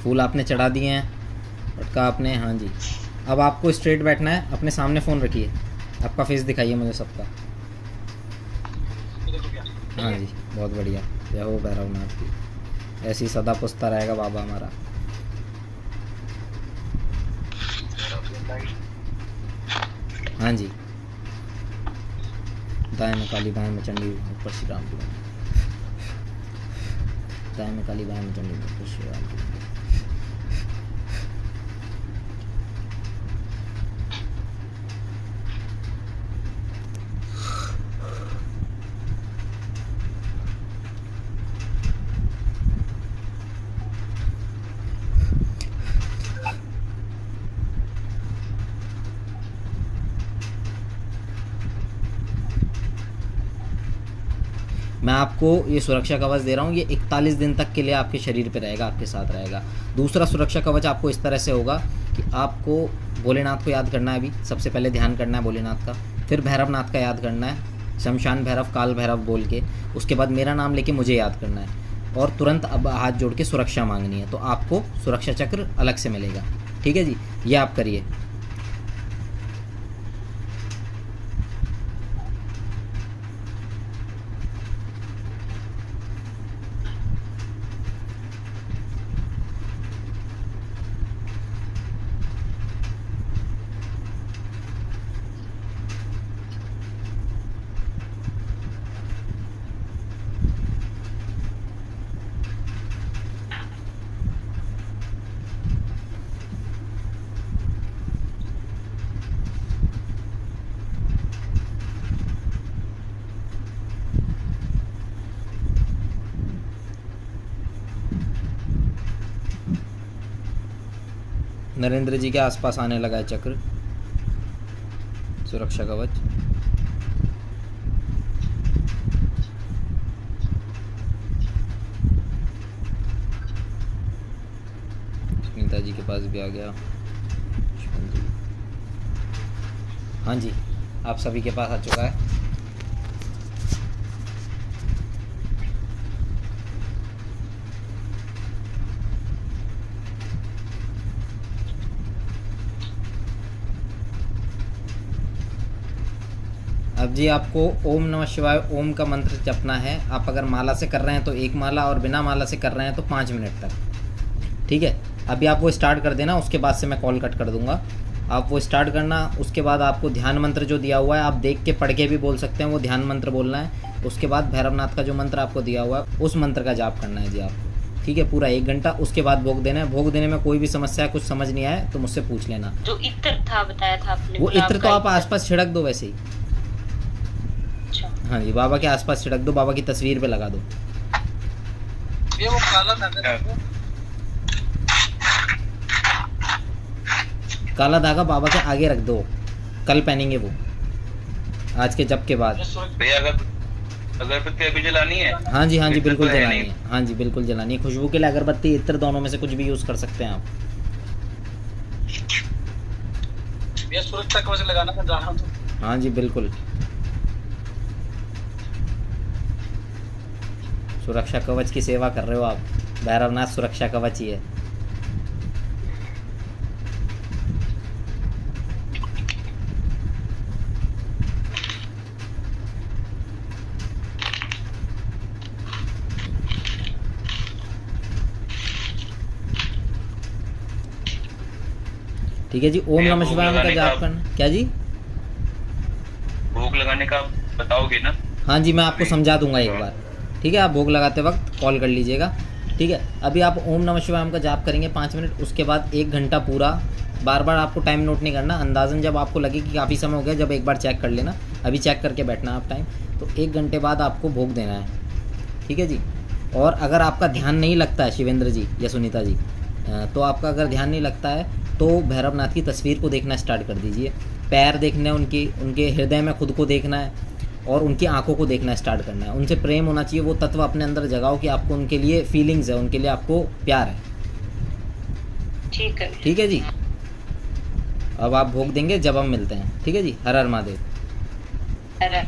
फूल आपने चढ़ा दिए हैं, पटका आपने, हाँ जी। अब आपको स्ट्रेट बैठना है, अपने सामने फ़ोन रखिए, आपका फेस दिखाइए मुझे सबका। हाँ जी, बहुत बढ़िया। जय हो भैरवनाथ की, ऐसी सदा पुछता रहेगा बाबा हमारा। हाँ जी, दाएं में काली बाएं में चंडी ऊपर श्री राम की, दाएं में काली बाएं में चंडी ऊपर श्री राम की। मैं आपको ये सुरक्षा कवच दे रहा हूँ, ये 41 दिन तक के लिए आपके शरीर पे रहेगा, आपके साथ रहेगा। दूसरा सुरक्षा कवच आपको इस तरह से होगा कि आपको भोलेनाथ को याद करना है। अभी सबसे पहले ध्यान करना है भोलेनाथ का, फिर भैरवनाथ का याद करना है, शमशान भैरव, काल भैरव बोल के, उसके बाद मेरा नाम लेके मुझे याद करना है, और तुरंत अब हाथ जोड़ के सुरक्षा मांगनी है। तो आपको सुरक्षा चक्र अलग से मिलेगा, ठीक है जी। ये आप करिए। नरेंद्र जी के आसपास आने लगा है चक्र, सुरक्षा कवच। सुनीता जी के पास भी आ गया। हाँ जी, आप सभी के पास आ चुका है। अब जी आपको ओम नमः शिवाय ओम का मंत्र जपना है। आप अगर माला से कर रहे हैं तो 1 माला, और बिना माला से कर रहे हैं तो 5 मिनट तक, ठीक है। अभी आप वो स्टार्ट कर देना, उसके बाद से मैं कॉल कट कर दूंगा। आप वो स्टार्ट करना, उसके बाद आपको ध्यान मंत्र जो दिया हुआ है आप देख के पढ़ के भी बोल सकते हैं, वो ध्यान मंत्र बोलना है। उसके बाद भैरवनाथ का जो मंत्र आपको दिया हुआ है उस मंत्र का जाप करना है जी आपको, ठीक है, पूरा 1 घंटा। उसके बाद भोग देना है। भोग देने में कोई भी समस्या, कुछ समझ नहीं आए तो मुझसे पूछ लेना। जो इत्र था बताया था आपने, वो इत्र तो आप आसपास छिड़क दो वैसे ही। अच्छा। हाँ जी, बाबा के आसपास छिड़क दो, बाबा की तस्वीर पे लगा दो। ये वो काला धागा, काला धागा बाबा के आगे रख दो, कल पहनेंगे वो, आज के जप के बाद। भैया अगरबत्ती अभी जलानी है? हाँ जी, हाँ जी, इत्र बिल्कुल तो है जलानी नहीं। है। हाँ जी, बिल्कुल जलानी है। खुशबू के लिए अगरबत्ती, इत्र, दोनों में से कुछ भी यूज़ कर सकते हैं आप। भैया सुरक्षा कवच लगाना था, जा रहा हूं तो। हाँ जी, बिल्कुल। सुरक्षा कवच की सेवा कर रहे हो आप। भैरवनाथ सुरक्षा कवच ही है। ठीक है जी। ओम भैया, नमः भोग शिवाय का लगाने जाप का- करना। क्या जी? भोग लगाने का बताओगे ना? हाँ जी, मैं आपको समझा दूंगा एक बार, ठीक है। आप भोग लगाते वक्त कॉल कर लीजिएगा, ठीक है। अभी आप ओम नमः शिवाय का जाप करेंगे 5 मिनट, उसके बाद 1 घंटा पूरा। बार बार आपको टाइम नोट नहीं करना, अंदाज़न जब आपको लगे कि काफ़ी समय हो गया, जब एक बार चेक कर लेना। अभी चेक करके बैठना आप टाइम, तो 1 घंटे बाद आपको भोग देना है, ठीक है जी। और अगर आपका ध्यान नहीं लगता है शिवेंद्र जी या सुनीता जी, तो आपका अगर ध्यान नहीं लगता है तो भैरवनाथ की तस्वीर को देखना स्टार्ट कर दीजिए। पैर देखने उनकी, उनके हृदय में खुद को देखना है, और उनकी आंखों को देखना स्टार्ट करना है। उनसे प्रेम होना चाहिए, वो तत्व अपने अंदर जगाओ कि आपको उनके लिए फीलिंग्स है, उनके लिए आपको प्यार है, ठीक है। ठीक है जी। अब आप भोग देंगे जब हम मिलते हैं, ठीक है जी। हर हर महादेव। अरे